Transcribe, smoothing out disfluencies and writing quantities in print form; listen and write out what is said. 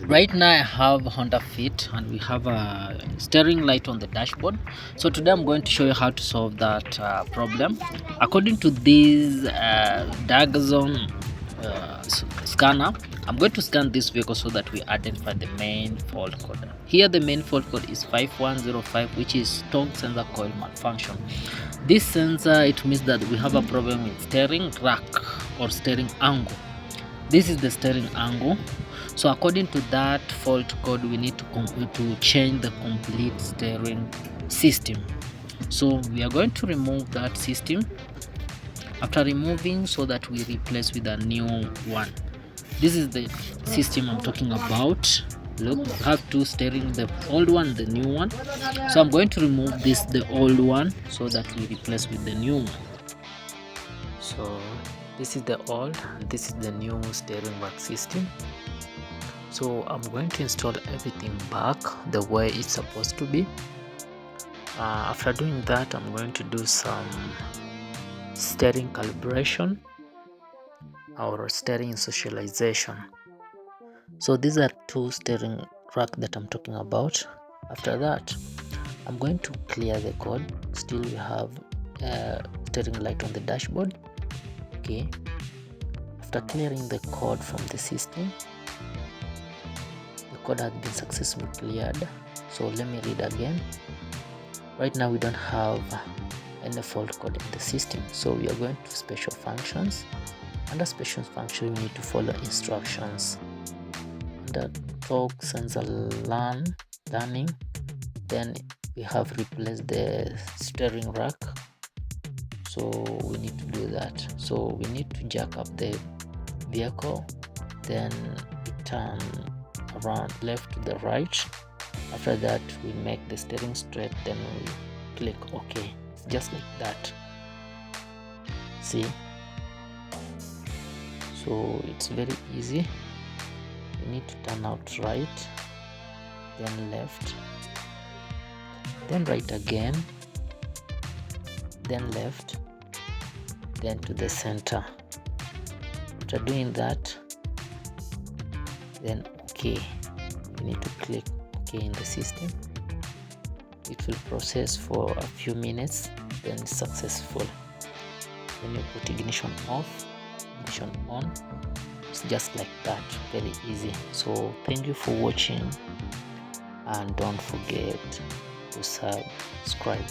Right now I have Honda Fit and we have a steering light on the dashboard. So today I'm going to show you how to solve that problem. According to this diagram scanner, I'm going to scan this vehicle so that we identify the main fault code. Here the main fault code is 5105, which is torque sensor coil malfunction. This sensor, it means that we have a problem with steering rack or steering angle. This is the steering angle. So according to that fault code, we need to change the complete steering system. So we are going to remove that system. After removing, so that we replace with a new one. This is the system I'm talking about. Look, we have two steering, the old one, the new one. So I'm going to remove the old one, so that we replace with the new one. So this is the old and this is the new steering rack system. So I'm going to install everything back the way it's supposed to be. After doing that, I'm going to do some steering calibration or steering socialization. So these are two steering rack that I'm talking about. After that, I'm going to clear the code. Still we have steering light on the dashboard. Okay, after clearing the code from the system, the code has been successfully cleared. So let me read again. Right now we don't have any fault code in the system, so we are going to special functions. Under special function, we need to follow instructions. Under torque sensor learning, then we have replaced the steering rack, so we need to do that. So we need to jack up the vehicle, then turn around left to the right. After that, we make the steering straight, then we click OK. It's just like that. See? So it's very easy. You need to turn out right, then left, then right again, then left, then to the center. After doing that, then OK. You need to click OK in the system. It will process for a few minutes, then it's successful. Then you put ignition off, ignition on. It's just like that, very easy. So thank you for watching and don't forget to subscribe.